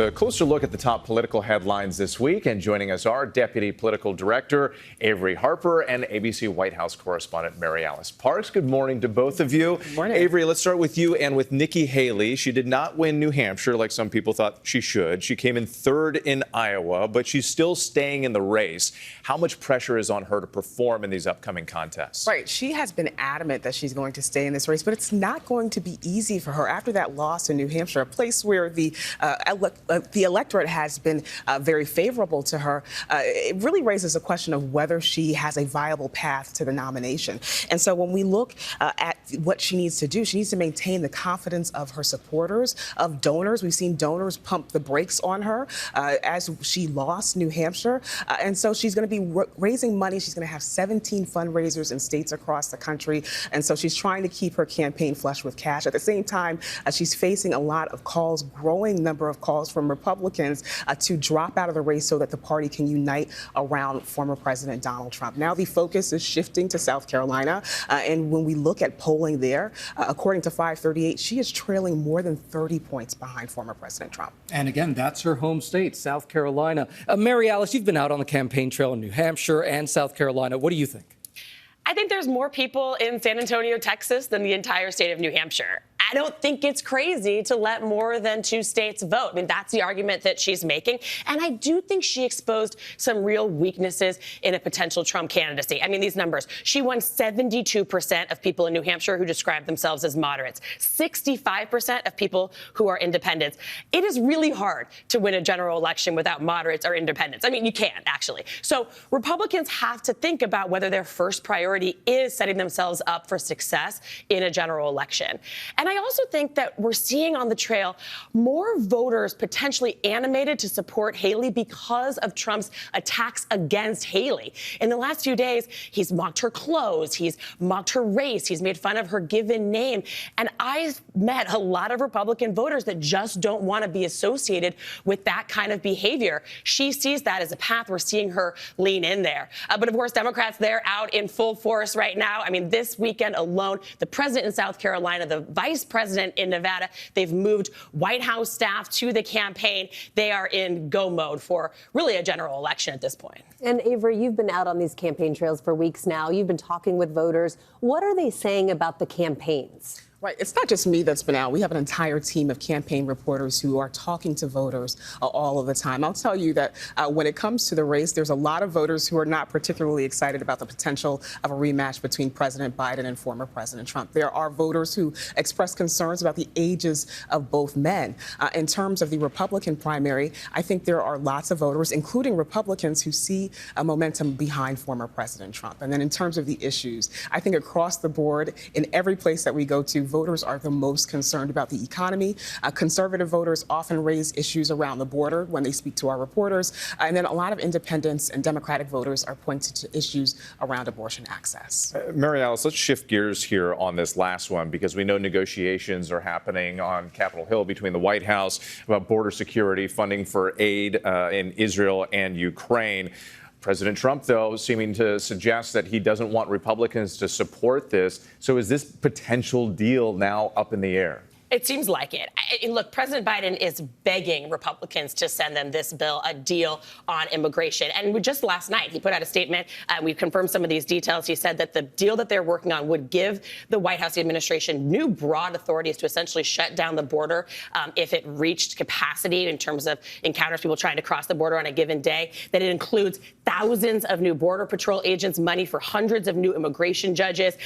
A closer look at the top political headlines this week, and joining us are Deputy Political Director Averi Harper and ABC White House correspondent MaryAlice Parks. Good morning to both of you. Good morning. Averi, let's start with you and with Nikki Haley. She did not win New Hampshire like some people thought she should. She came in third in Iowa, but she's still staying in the race. How much pressure is on her to perform in these upcoming contests? Right. She has been adamant that she's going to stay in this race, but it's not going to be easy for her after that loss in New Hampshire, a place where the electorate has been very favorable to her. It really raises a question of whether she has a viable path to the nomination. And so when we look at what she needs to do, she needs to maintain the confidence of her supporters, of donors. We've seen donors pump the brakes on her as she lost New Hampshire. And so she's going to be raising money. She's going to have 17 fundraisers in states across the country. And so she's trying to keep her campaign flush with cash. At the same time, she's facing a lot of calls, growing number of calls from Republicans to drop out of the race so that the party can unite around former President Donald Trump. Now the focus is shifting to South Carolina. And when we look at polling there, according to 538, she is trailing more than 30 points behind former President Trump. And again, that's her home state, South Carolina. MaryAlice, you've been out on the campaign trail in New Hampshire and South Carolina. What do you think? I think there's more people in San Antonio, Texas than the entire state of New Hampshire. I don't think it's crazy to let more than 2 states vote. I mean, that's the argument that she's making. And I do think she exposed some real weaknesses in a potential Trump candidacy. I mean, these numbers. She won 72% of people in New Hampshire who describe themselves as moderates, 65% of people who are independents. It is really hard to win a general election without moderates or independents. I mean, you can't, actually. So Republicans have to think about whether their first priority is setting themselves up for success in a general election. And I also think that we're seeing on the trail more voters potentially animated to support Haley because of Trump's attacks against Haley. In the last few days, he's mocked her clothes, he's mocked her race, he's made fun of her given name. And I've met a lot of Republican voters that just don't want to be associated with that kind of behavior. She sees that as a path. We're seeing her lean in there. But of course, Democrats, they're out in full force right now. I mean, this weekend alone, the president in South Carolina, the vice president in Nevada, they've moved White House staff to the campaign. They are in go mode for really a general election at this point. And Averi, you've been out on these campaign trails for weeks now. You've been talking with voters. What are they saying about the campaigns? Right. It's not just me that's been out. We have an entire team of campaign reporters who are talking to voters all of the time. I'll tell you that when it comes to the race, there's a lot of voters who are not particularly excited about the potential of a rematch between President Biden and former President Trump. There are voters who express concerns about the ages of both men. In terms of the Republican primary, I think there are lots of voters, including Republicans, who see a momentum behind former President Trump. And then in terms of the issues, I think across the board, in every place that we go to, voters are the most concerned about the economy. Conservative voters often raise issues around the border when they speak to our reporters. And then a lot of independents and Democratic voters are pointing to issues around abortion access. MaryAlice, let's shift gears here on this last one, because we know negotiations are happening on Capitol Hill between the White House about border security, funding for aid in Israel and Ukraine. President Trump, though, seeming to suggest that he doesn't want Republicans to support this. So is this potential deal now up in the air? It seems like it. Look, President Biden is begging Republicans to send them this bill, a deal on immigration. And just last night, he put out a statement. We've confirmed some of these details. He said that the deal that they're working on would give the White House administration new broad authorities to essentially shut down the border if it reached capacity in terms of encounters, people trying to cross the border on a given day, that it includes thousands of new Border Patrol agents, money for hundreds of new immigration judges,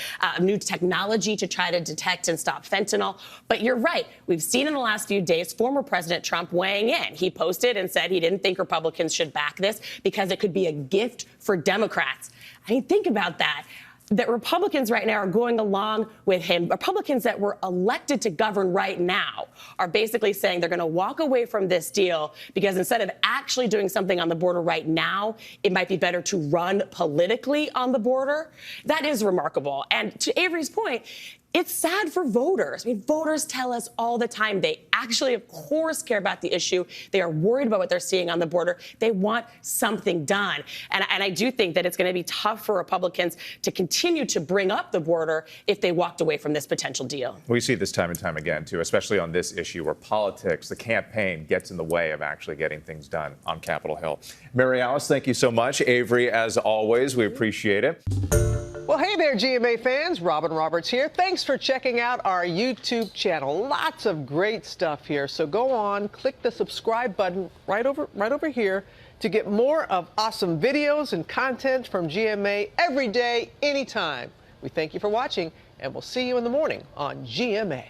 new technology to try to detect and stop fentanyl. But you're right. We've seen in the last few days former President Trump weighing in. He posted and said he didn't think Republicans should back this because it could be a gift for Democrats. I mean, think about that. That Republicans right now are going along with him. Republicans that were elected to govern right now are basically saying they're going to walk away from this deal because instead of actually doing something on the border right now, it might be better to run politically on the border. That is remarkable. And to Averi's point, it's sad for voters. I mean, voters tell us all the time they actually, of course, care about the issue. They are worried about what they're seeing on the border. They want something done. And I do think that it's going to be tough for Republicans to continue to bring up the border if they walked away from this potential deal. We see this time and time again, too, especially on this issue where politics, the campaign, gets in the way of actually getting things done on Capitol Hill. MaryAlice, thank you so much. Averi, as always, we appreciate it. Well, hey there, GMA fans. Robin Roberts here. Thanks for checking out our YouTube channel. Lots of great stuff here. So go on, click the subscribe button right over here to get more of awesome videos and content from GMA every day, anytime. We thank you for watching, and we'll see you in the morning on GMA.